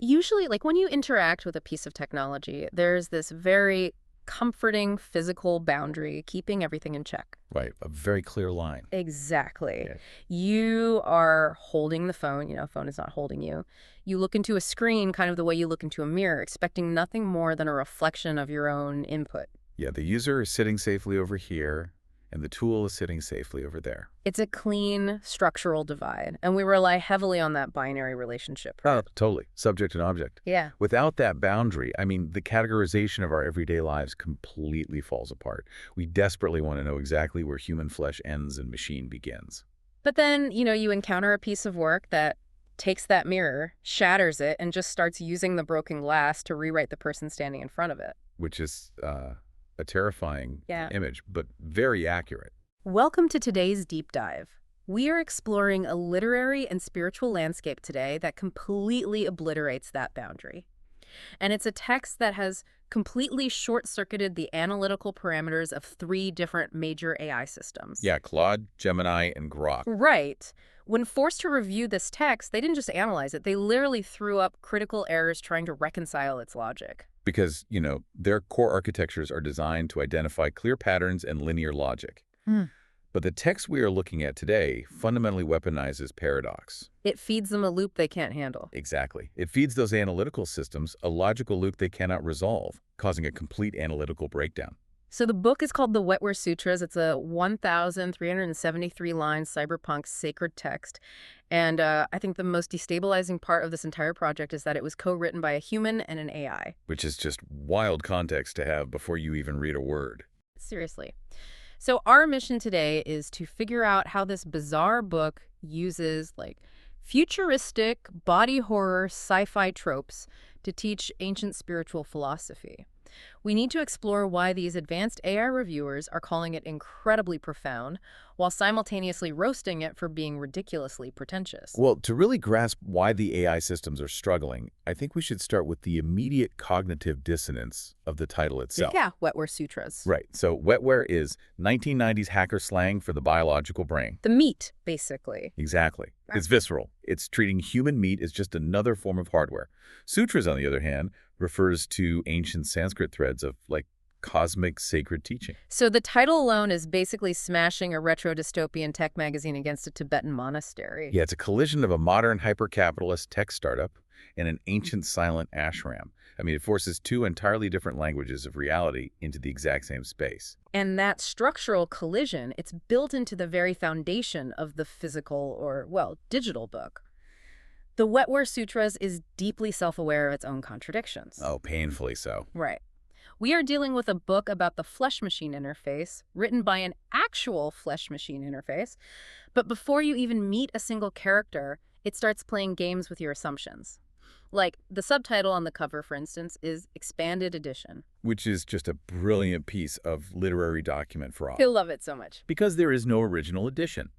Usually, like when you interact with a piece of technology, there's this very comforting physical boundary keeping everything in check. Right, a very clear line. Exactly. Yeah. You are holding the phone, phone is not holding you. You look into a screen kind of the way you look into a mirror, expecting nothing more than a reflection of your own input. Yeah, the user is sitting safely over here, and the tool is sitting safely over there. It's a clean structural divide, and we rely heavily on that binary relationship, right? Oh, totally. Subject and object. Yeah. Without that boundary, I mean, the categorization of our everyday lives completely falls apart. We desperately want to know exactly where human flesh ends and machine begins. But then, you encounter a piece of work that takes that mirror, shatters it, and just starts using the broken glass to rewrite the person standing in front of it. Which is a terrifying Yeah. image, but very accurate. Welcome to today's deep dive. We are exploring a literary and spiritual landscape today that completely obliterates that boundary. And it's a text that has completely short-circuited the analytical parameters of 3 different major AI systems. Yeah, Claude, Gemini, and Grok. Right. When forced to review this text, they didn't just analyze it, they literally threw up critical errors trying to reconcile its logic. Because, their core architectures are designed to identify clear patterns and linear logic. But the text we are looking at today fundamentally weaponizes paradox. It feeds them a loop they can't handle. Exactly. It feeds those analytical systems a logical loop they cannot resolve, causing a complete analytical breakdown. So the book is called the Wetware Sutras. It's a 1,373-line cyberpunk sacred text. And I think the most destabilizing part of this entire project is that it was co-written by a human and an AI. Which is just wild context to have before you even read a word. Seriously. So our mission today is to figure out how this bizarre book uses futuristic body horror sci-fi tropes to teach ancient spiritual philosophy. We need to explore why these advanced AI reviewers are calling it incredibly profound while simultaneously roasting it for being ridiculously pretentious. Well, to really grasp why the AI systems are struggling, I think we should start with the immediate cognitive dissonance of the title itself. Yeah, Wetware Sutras. Right. So wetware is 1990s hacker slang for the biological brain. The meat, basically. Exactly. It's visceral. It's treating human meat as just another form of hardware. Sutras, on the other hand, refers to ancient Sanskrit threads of, cosmic sacred teaching. So the title alone is basically smashing a retro-dystopian tech magazine against a Tibetan monastery. Yeah, it's a collision of a modern hyper-capitalist tech startup and an ancient silent ashram. I mean, it forces 2 entirely different languages of reality into the exact same space. And that structural collision, it's built into the very foundation of the physical or, digital book. The Wetware Sutras is deeply self-aware of its own contradictions. Oh, painfully so. Right. We are dealing with a book about the flesh-machine interface, written by an actual flesh-machine interface. But before you even meet a single character, it starts playing games with your assumptions. Like, the subtitle on the cover, for instance, is Expanded Edition. Which is just a brilliant piece of literary document fraud. I love it so much. Because there is no original edition.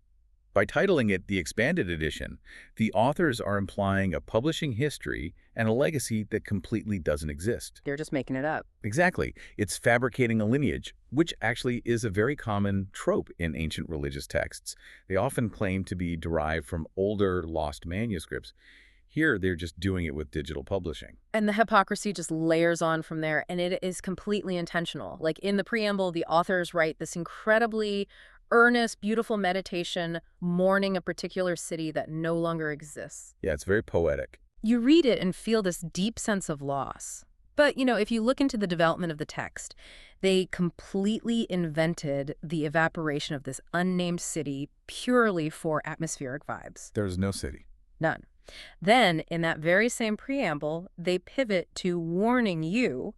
By titling it the Expanded Edition, the authors are implying a publishing history and a legacy that completely doesn't exist. They're just making it up. Exactly. It's fabricating a lineage, which actually is a very common trope in ancient religious texts. They often claim to be derived from older, lost manuscripts. Here, they're just doing it with digital publishing. And the hypocrisy just layers on from there, and it is completely intentional. Like, in the preamble, the authors write this incredibly earnest, beautiful meditation mourning a particular city that no longer exists. Yeah, it's very poetic. You read it and feel this deep sense of loss. But, if you look into the development of the text, they completely invented the evaporation of this unnamed city purely for atmospheric vibes. There's no city. None. Then, in that very same preamble, they pivot to warning you,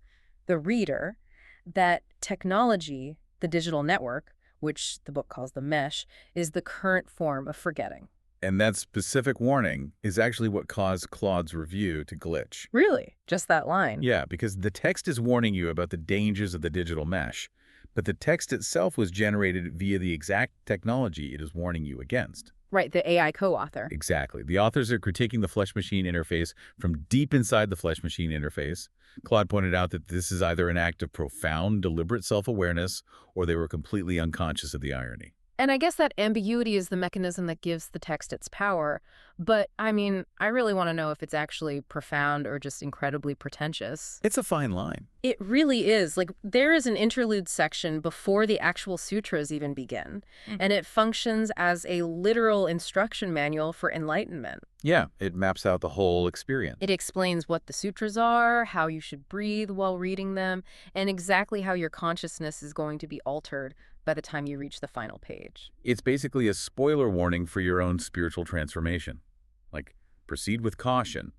the reader, that technology, the digital network, which the book calls the mesh, is the current form of forgetting. And that specific warning is actually what caused Claude's review to glitch. Really? Just that line? Yeah, because the text is warning you about the dangers of the digital mesh, but the text itself was generated via the exact technology it is warning you against. Right, the AI co-author. Exactly. The authors are critiquing the flesh-machine interface from deep inside the flesh-machine interface. Claude pointed out that this is either an act of profound, deliberate self-awareness, or they were completely unconscious of the irony. And I guess that ambiguity is the mechanism that gives the text its power. But, I mean, I really want to know if it's actually profound or just incredibly pretentious. It's a fine line. It really is. Like, there is an interlude section before the actual sutras even begin, and it functions as a literal instruction manual for enlightenment. Yeah, it maps out the whole experience. It explains what the sutras are, how you should breathe while reading them, and exactly how your consciousness is going to be altered by the time you reach the final page. It's basically a spoiler warning for your own spiritual transformation. Like, proceed with caution.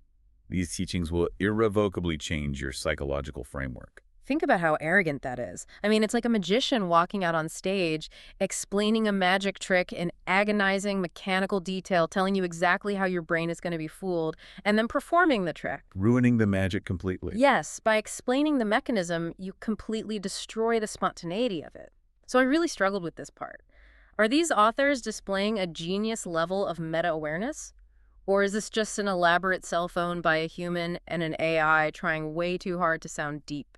These teachings will irrevocably change your psychological framework. Think about how arrogant that is. I mean, it's like a magician walking out on stage, explaining a magic trick in agonizing mechanical detail, telling you exactly how your brain is going to be fooled, and then performing the trick. Ruining the magic completely. Yes, by explaining the mechanism, you completely destroy the spontaneity of it. So I really struggled with this part. Are these authors displaying a genius level of meta-awareness? Or is this just an elaborate cell phone by a human and an AI trying way too hard to sound deep?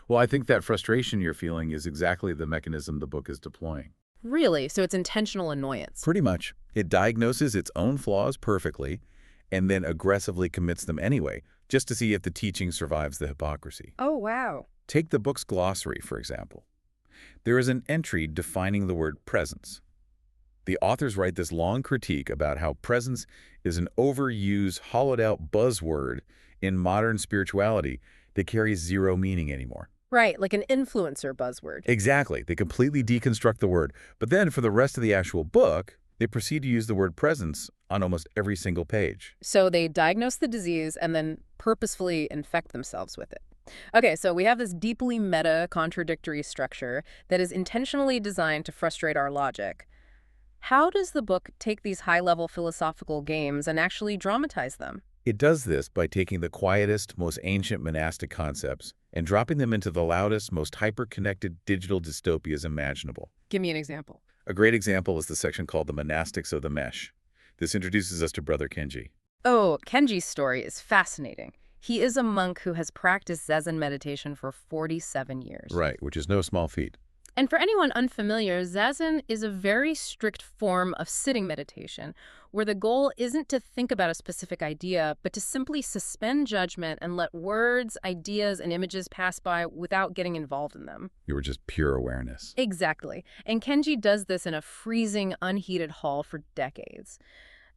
Well, I think that frustration you're feeling is exactly the mechanism the book is deploying. Really? So it's intentional annoyance. Pretty much. It diagnoses its own flaws perfectly and then aggressively commits them anyway, just to see if the teaching survives the hypocrisy. Oh, wow. Take the book's glossary, for example. There is an entry defining the word presence. The authors write this long critique about how presence is an overused, hollowed-out buzzword in modern spirituality that carries zero meaning anymore. Right, like an influencer buzzword. Exactly. They completely deconstruct the word. But then for the rest of the actual book, they proceed to use the word presence on almost every single page. So they diagnose the disease and then purposefully infect themselves with it. Okay, so we have this deeply meta, contradictory structure that is intentionally designed to frustrate our logic. How does the book take these high-level philosophical games and actually dramatize them? It does this by taking the quietest, most ancient monastic concepts and dropping them into the loudest, most hyper-connected digital dystopias imaginable. Give me an example. A great example is the section called The Monastics of the Mesh. This introduces us to Brother Kenji. Oh, Kenji's story is fascinating. He is a monk who has practiced Zazen meditation for 47 years. Right, which is no small feat. And for anyone unfamiliar, Zazen is a very strict form of sitting meditation, where the goal isn't to think about a specific idea, but to simply suspend judgment and let words, ideas, and images pass by without getting involved in them. You were just pure awareness. Exactly. And Kenji does this in a freezing, unheated hall for decades.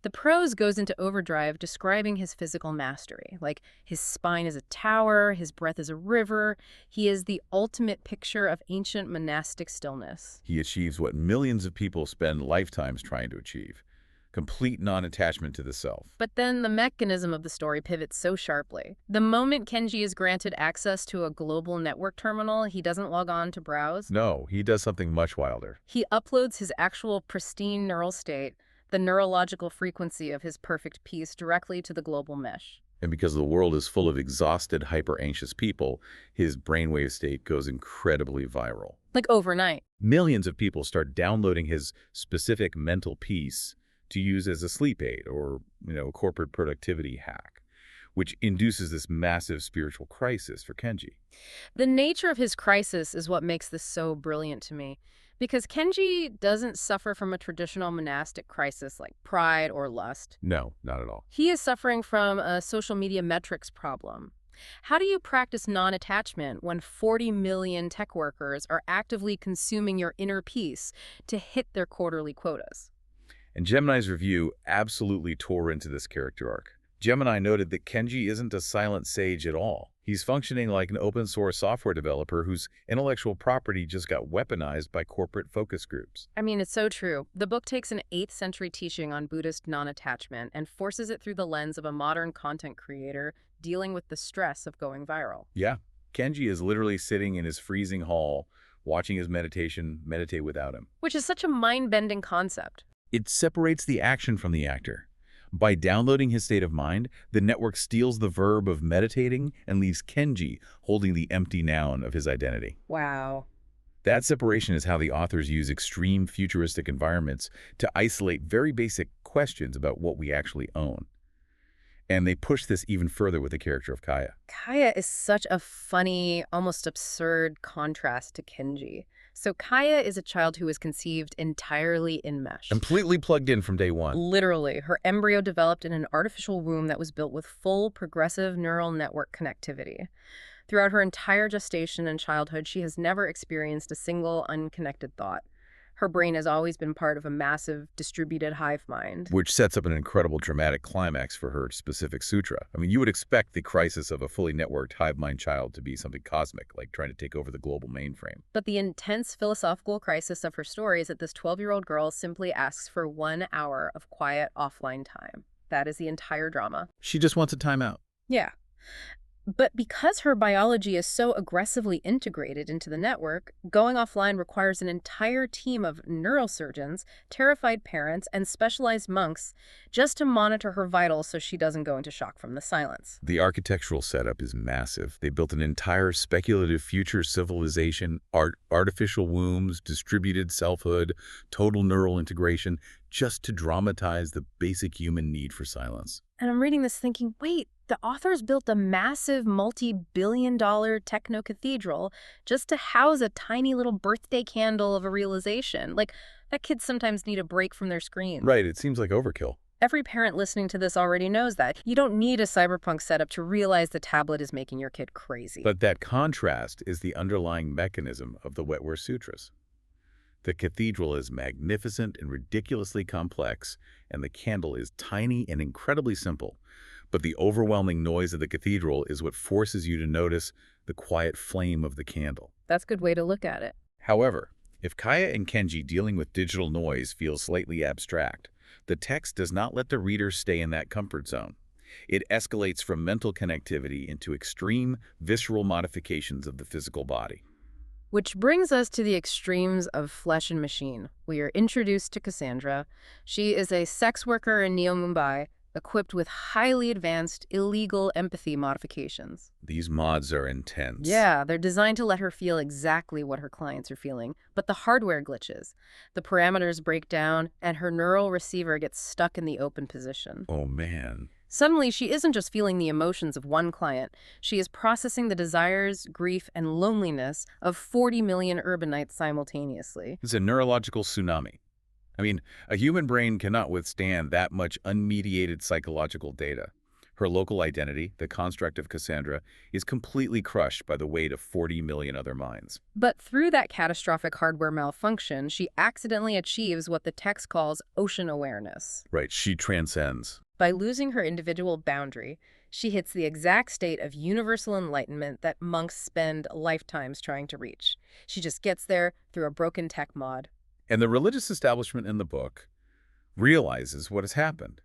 The prose goes into overdrive describing his physical mastery, like his spine is a tower, his breath is a river. He is the ultimate picture of ancient monastic stillness. He achieves what millions of people spend lifetimes trying to achieve: complete non-attachment to the self. But then the mechanism of the story pivots so sharply. The moment Kenji is granted access to a global network terminal, he doesn't log on to browse. No, he does something much wilder. He uploads his actual pristine neural state, the neurological frequency of his perfect peace, directly to the global mesh. And because the world is full of exhausted, hyper-anxious people, his brainwave state goes incredibly viral. Like overnight. Millions of people start downloading his specific mental peace to use as a sleep aid or, a corporate productivity hack, which induces this massive spiritual crisis for Kenji. The nature of his crisis is what makes this so brilliant to me. Because Kenji doesn't suffer from a traditional monastic crisis like pride or lust. No, not at all. He is suffering from a social media metrics problem. How do you practice non-attachment when 40 million tech workers are actively consuming your inner peace to hit their quarterly quotas? And Gemini's review absolutely tore into this character arc. Gemini noted that Kenji isn't a silent sage at all. He's functioning like an open-source software developer whose intellectual property just got weaponized by corporate focus groups. I mean, it's so true. The book takes an 8th century teaching on Buddhist non-attachment and forces it through the lens of a modern content creator dealing with the stress of going viral. Yeah, Kenji is literally sitting in his freezing hall, watching his meditate without him. Which is such a mind-bending concept. It separates the action from the actor. By downloading his state of mind, the network steals the verb of meditating and leaves Kenji holding the empty noun of his identity. Wow. That separation is how the authors use extreme futuristic environments to isolate very basic questions about what we actually own. And they push this even further with the character of Kaya. Kaya is such a funny, almost absurd contrast to Kenji. So Kaya is a child who was conceived entirely enmeshed. Completely plugged in from day one. Literally, her embryo developed in an artificial womb that was built with full progressive neural network connectivity. Throughout her entire gestation and childhood, she has never experienced a single unconnected thought. Her brain has always been part of a massive, distributed hive mind. Which sets up an incredible dramatic climax for her specific sutra. I mean, you would expect the crisis of a fully networked hive mind child to be something cosmic, like trying to take over the global mainframe. But the intense philosophical crisis of her story is that this 12-year-old girl simply asks for 1 hour of quiet offline time. That is the entire drama. She just wants a timeout. Yeah. But because her biology is so aggressively integrated into the network, going offline requires an entire team of neurosurgeons, terrified parents, and specialized monks just to monitor her vitals so she doesn't go into shock from the silence. The architectural setup is massive. They built an entire speculative future civilization, artificial wombs, distributed selfhood, total neural integration, just to dramatize the basic human need for silence. And I'm reading this thinking, wait, the authors built a massive multi-billion-dollar techno-cathedral just to house a tiny little birthday candle of a realization. Like, that kids sometimes need a break from their screens. Right, it seems like overkill. Every parent listening to this already knows that. You don't need a cyberpunk setup to realize the tablet is making your kid crazy. But that contrast is the underlying mechanism of the Wetware Sutras. The cathedral is magnificent and ridiculously complex, and the candle is tiny and incredibly simple. But the overwhelming noise of the cathedral is what forces you to notice the quiet flame of the candle. That's a good way to look at it. However, if Kaya and Kenji dealing with digital noise feels slightly abstract, the text does not let the reader stay in that comfort zone. It escalates from mental connectivity into extreme, visceral modifications of the physical body. Which brings us to the extremes of flesh and machine. We are introduced to Cassandra. She is a sex worker in Neo Mumbai, equipped with highly advanced, illegal empathy modifications. These mods are intense. Yeah, they're designed to let her feel exactly what her clients are feeling. But the hardware glitches. The parameters break down, and her neural receiver gets stuck in the open position. Oh, man. Suddenly, she isn't just feeling the emotions of one client. She is processing the desires, grief, and loneliness of 40 million urbanites simultaneously. It's a neurological tsunami. I mean, a human brain cannot withstand that much unmediated psychological data. Her local identity, the construct of Cassandra, is completely crushed by the weight of 40 million other minds. But through that catastrophic hardware malfunction, she accidentally achieves what the text calls ocean awareness. Right, she transcends. By losing her individual boundary, she hits the exact state of universal enlightenment that monks spend lifetimes trying to reach. She just gets there through a broken tech mod. And the religious establishment in the book realizes what has happened.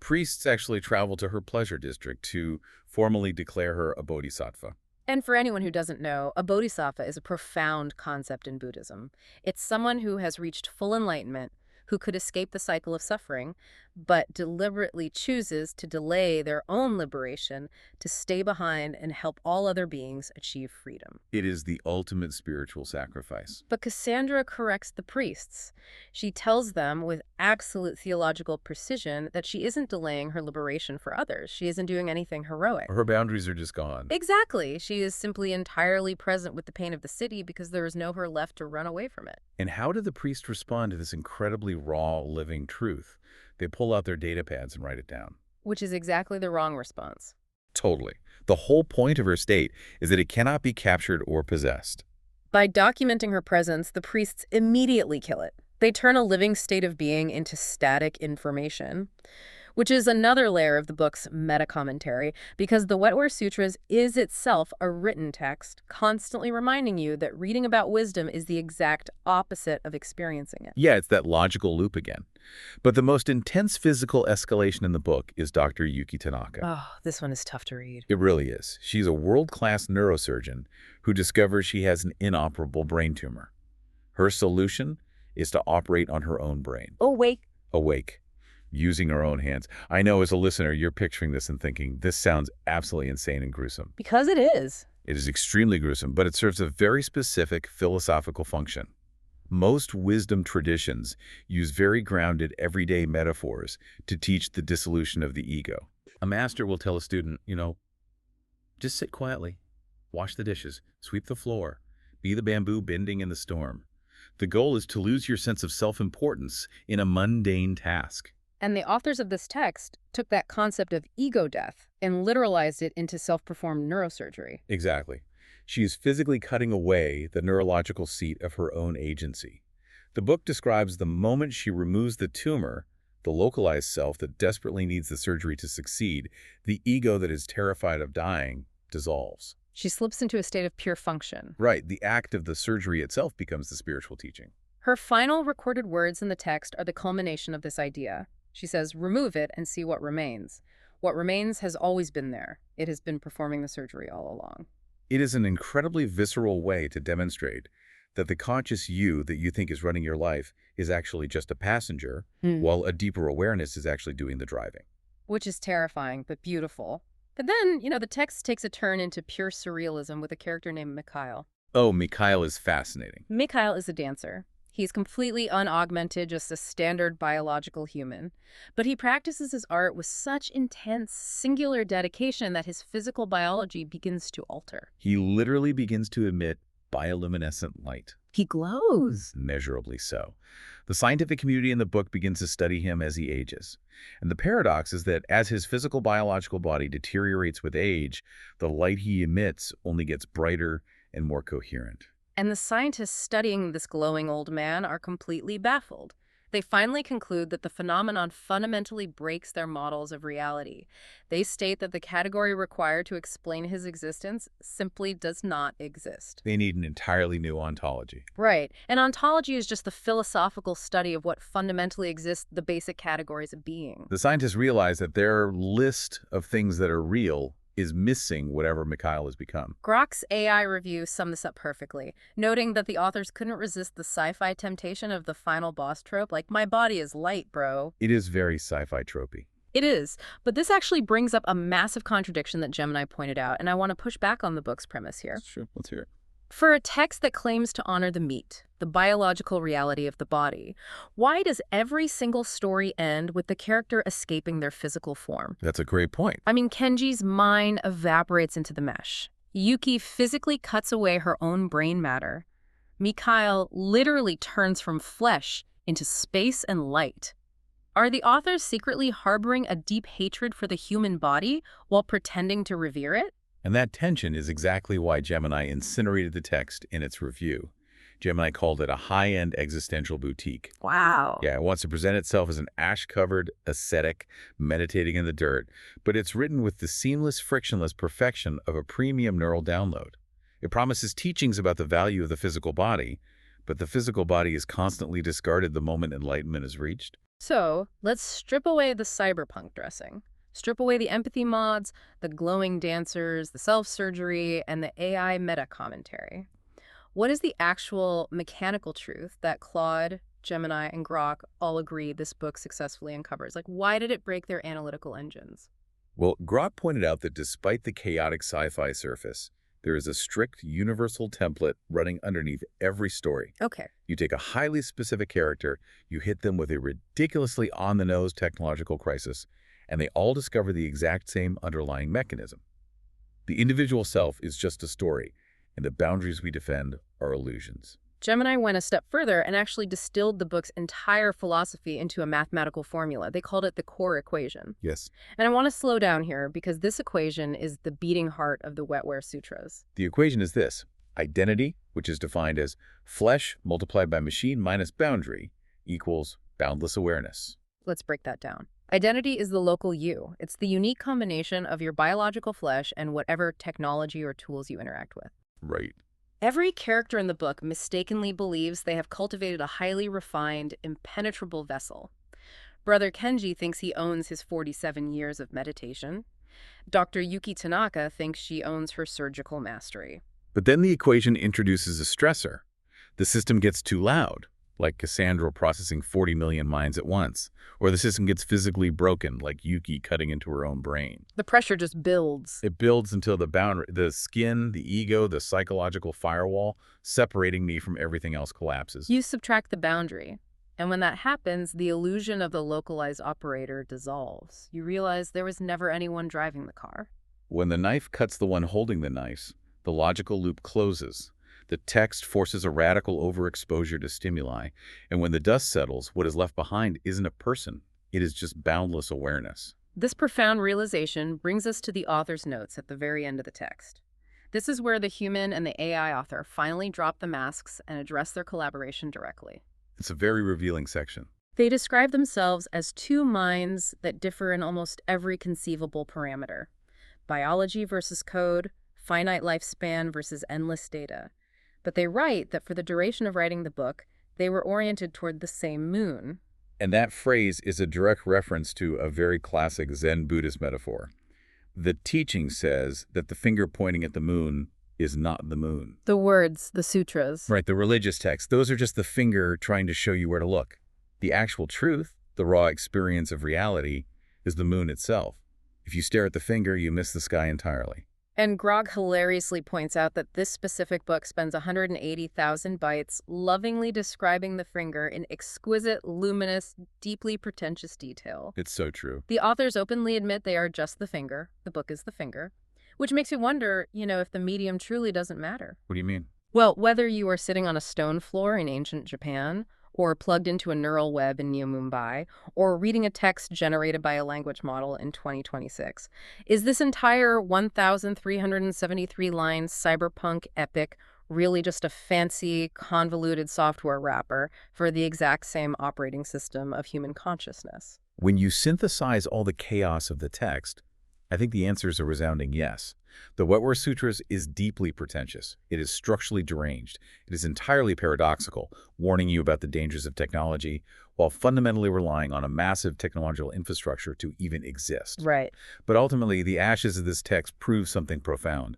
Priests actually travel to her pleasure district to formally declare her a bodhisattva. And for anyone who doesn't know, a bodhisattva is a profound concept in Buddhism. It's someone who has reached full enlightenment, who could escape the cycle of suffering, but deliberately chooses to delay their own liberation to stay behind and help all other beings achieve freedom. It is the ultimate spiritual sacrifice. But Cassandra corrects the priests. She tells them with absolute theological precision that she isn't delaying her liberation for others. She isn't doing anything heroic. Her boundaries are just gone. Exactly. She is simply entirely present with the pain of the city because there is no her left to run away from it. And how do the priests respond to this incredibly raw, living truth? They pull out their data pads and write it down. Which is exactly the wrong response. Totally. The whole point of her state is that it cannot be captured or possessed. By documenting her presence, the priests immediately kill it. They turn a living state of being into static information, which is another layer of the book's meta-commentary, because the Wetware Sutras is itself a written text, constantly reminding you that reading about wisdom is the exact opposite of experiencing it. Yeah, it's that logical loop again. But the most intense physical escalation in the book is Dr. Yuki Tanaka. Oh, this one is tough to read. It really is. She's a world-class neurosurgeon who discovers she has an inoperable brain tumor. Her solution is to operate on her own brain. Awake. Using her own hands. I know as a listener, you're picturing this and thinking, this sounds absolutely insane and gruesome. Because it is. It is extremely gruesome, but it serves a very specific philosophical function. Most wisdom traditions use very grounded, everyday metaphors to teach the dissolution of the ego. A master will tell a student, just sit quietly, wash the dishes, sweep the floor, be the bamboo bending in the storm. The goal is to lose your sense of self-importance in a mundane task. And the authors of this text took that concept of ego death and literalized it into self-performed neurosurgery. Exactly. She is physically cutting away the neurological seat of her own agency. The book describes the moment she removes the tumor, the localized self that desperately needs the surgery to succeed, the ego that is terrified of dying, dissolves. She slips into a state of pure function. Right, the act of the surgery itself becomes the spiritual teaching. Her final recorded words in the text are the culmination of this idea. She says, "Remove it and see what remains. What remains has always been there. It has been performing the surgery all along." It is an incredibly visceral way to demonstrate that the conscious you that you think is running your life is actually just a passenger, while a deeper awareness is actually doing the driving. Which is terrifying, but beautiful. But then, the text takes a turn into pure surrealism with a character named Mikhail. Oh, Mikhail is fascinating. Mikhail is a dancer. He's completely unaugmented, just a standard biological human. But he practices his art with such intense, singular dedication that his physical biology begins to alter. He literally begins to emit bioluminescent light. He glows. Measurably so. The scientific community in the book begins to study him as he ages. And the paradox is that as his physical biological body deteriorates with age, the light he emits only gets brighter and more coherent. And the scientists studying this glowing old man are completely baffled. They finally conclude that the phenomenon fundamentally breaks their models of reality. They state that the category required to explain his existence simply does not exist. They need an entirely new ontology. Right. And ontology is just the philosophical study of what fundamentally exists, the basic categories of being. The scientists realize that their list of things that are real is missing whatever Mikhail has become. Grok's AI review summed this up perfectly, noting that the authors couldn't resist the sci-fi temptation of the final boss trope, like, my body is light, bro. It is very sci-fi tropey. It is, but this actually brings up a massive contradiction that Gemini pointed out, and I want to push back on the book's premise here. Sure, let's hear it. For a text that claims to honor the meat, the biological reality of the body, why does every single story end with the character escaping their physical form? That's a great point. I mean, Kenji's mind evaporates into the mesh. Yuki physically cuts away her own brain matter. Mikhail literally turns from flesh into space and light. Are the authors secretly harboring a deep hatred for the human body while pretending to revere it? And that tension is exactly why Gemini incinerated the text in its review. Gemini called it a high-end existential boutique. Wow. Yeah, it wants to present itself as an ash-covered ascetic meditating in the dirt, but it's written with the seamless, frictionless perfection of a premium neural download. It promises teachings about the value of the physical body, but the physical body is constantly discarded the moment enlightenment is reached. So, let's strip away the cyberpunk dressing. Strip away the empathy mods, the glowing dancers, the self-surgery, and the AI meta-commentary. What is the actual mechanical truth that Claude, Gemini, and Grok all agree this book successfully uncovers? Like, why did it break their analytical engines? Well, Grok pointed out that despite the chaotic sci-fi surface, there is a strict universal template running underneath every story. Okay. You take a highly specific character, you hit them with a ridiculously on-the-nose technological crisis, and they all discover the exact same underlying mechanism. The individual self is just a story, and the boundaries we defend are illusions. Gemini went a step further and actually distilled the book's entire philosophy into a mathematical formula. They called it the core equation. Yes. And I want to slow down here because this equation is the beating heart of the Wetware Sutras. The equation is this: identity, which is defined as flesh multiplied by machine minus boundary, equals boundless awareness. Let's break that down. Identity is the local you. It's the unique combination of your biological flesh and whatever technology or tools you interact with. Right. Every character in the book mistakenly believes they have cultivated a highly refined, impenetrable vessel. Brother Kenji thinks he owns his 47 years of meditation. Dr. Yuki Tanaka thinks she owns her surgical mastery. But then the equation introduces a stressor. The system gets too loud, like Cassandra processing 40 million minds at once, or the system gets physically broken, like Yuki cutting into her own brain. The pressure just builds. It builds until the skin, the ego, the psychological firewall separating me from everything else collapses. You subtract the boundary. And when that happens, the illusion of the localized operator dissolves. You realize there was never anyone driving the car. When the knife cuts the one holding the knife, the logical loop closes. The text forces a radical overexposure to stimuli, and when the dust settles, what is left behind isn't a person. It is just boundless awareness. This profound realization brings us to the author's notes at the very end of the text. This is where the human and the AI author finally drop the masks and address their collaboration directly. It's a very revealing section. They describe themselves as two minds that differ in almost every conceivable parameter: biology versus code, finite lifespan versus endless data. But they write that for the duration of writing the book, they were oriented toward the same moon. And that phrase is a direct reference to a very classic Zen Buddhist metaphor. The teaching says that the finger pointing at the moon is not the moon. The words, the sutras. Right, the religious texts, those are just the finger trying to show you where to look. The actual truth, the raw experience of reality, is the moon itself. If you stare at the finger, you miss the sky entirely. And Grog hilariously points out that this specific book spends 180,000 bytes lovingly describing the finger in exquisite, luminous, deeply pretentious detail. It's so true. The authors openly admit they are just the finger. The book is the finger. Which makes you wonder, if the medium truly doesn't matter. What do you mean? Well, whether you are sitting on a stone floor in ancient Japan, or plugged into a neural web in Neo Mumbai, or reading a text generated by a language model in 2026. Is this entire 1,373-line cyberpunk epic really just a fancy, convoluted software wrapper for the exact same operating system of human consciousness? When you synthesize all the chaos of the text, I think the answer is a resounding yes. The Wetware Sutras is deeply pretentious. It is structurally deranged. It is entirely paradoxical, warning you about the dangers of technology, while fundamentally relying on a massive technological infrastructure to even exist. Right. But ultimately, the ashes of this text prove something profound.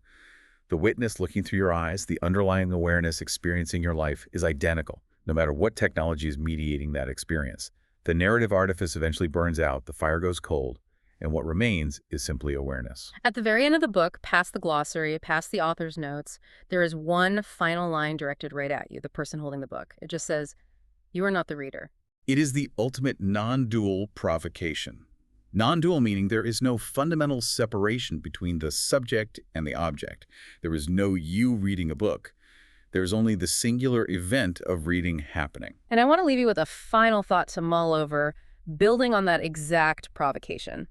The witness looking through your eyes, the underlying awareness experiencing your life, is identical, no matter what technology is mediating that experience. The narrative artifice eventually burns out, the fire goes cold, and what remains is simply awareness. At the very end of the book, past the glossary, past the author's notes, there is one final line directed right at you, the person holding the book. It just says, "You are not the reader." It is the ultimate non-dual provocation. Non-dual meaning there is no fundamental separation between the subject and the object. There is no you reading a book. There is only the singular event of reading happening. And I want to leave you with a final thought to mull over, building on that exact provocation.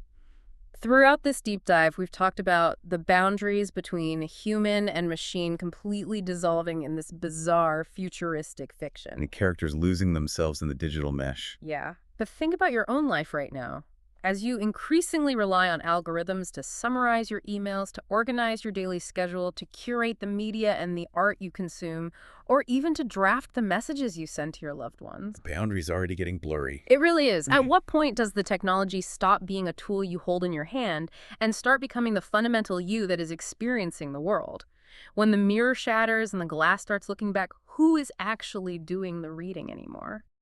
Throughout this deep dive, we've talked about the boundaries between human and machine completely dissolving in this bizarre, futuristic fiction. And the characters losing themselves in the digital mesh. Yeah. But think about your own life right now. As you increasingly rely on algorithms to summarize your emails, to organize your daily schedule, to curate the media and the art you consume, or even to draft the messages you send to your loved ones. The boundary's already getting blurry. It really is. At what point does the technology stop being a tool you hold in your hand and start becoming the fundamental you that is experiencing the world? When the mirror shatters and the glass starts looking back, who is actually doing the reading anymore?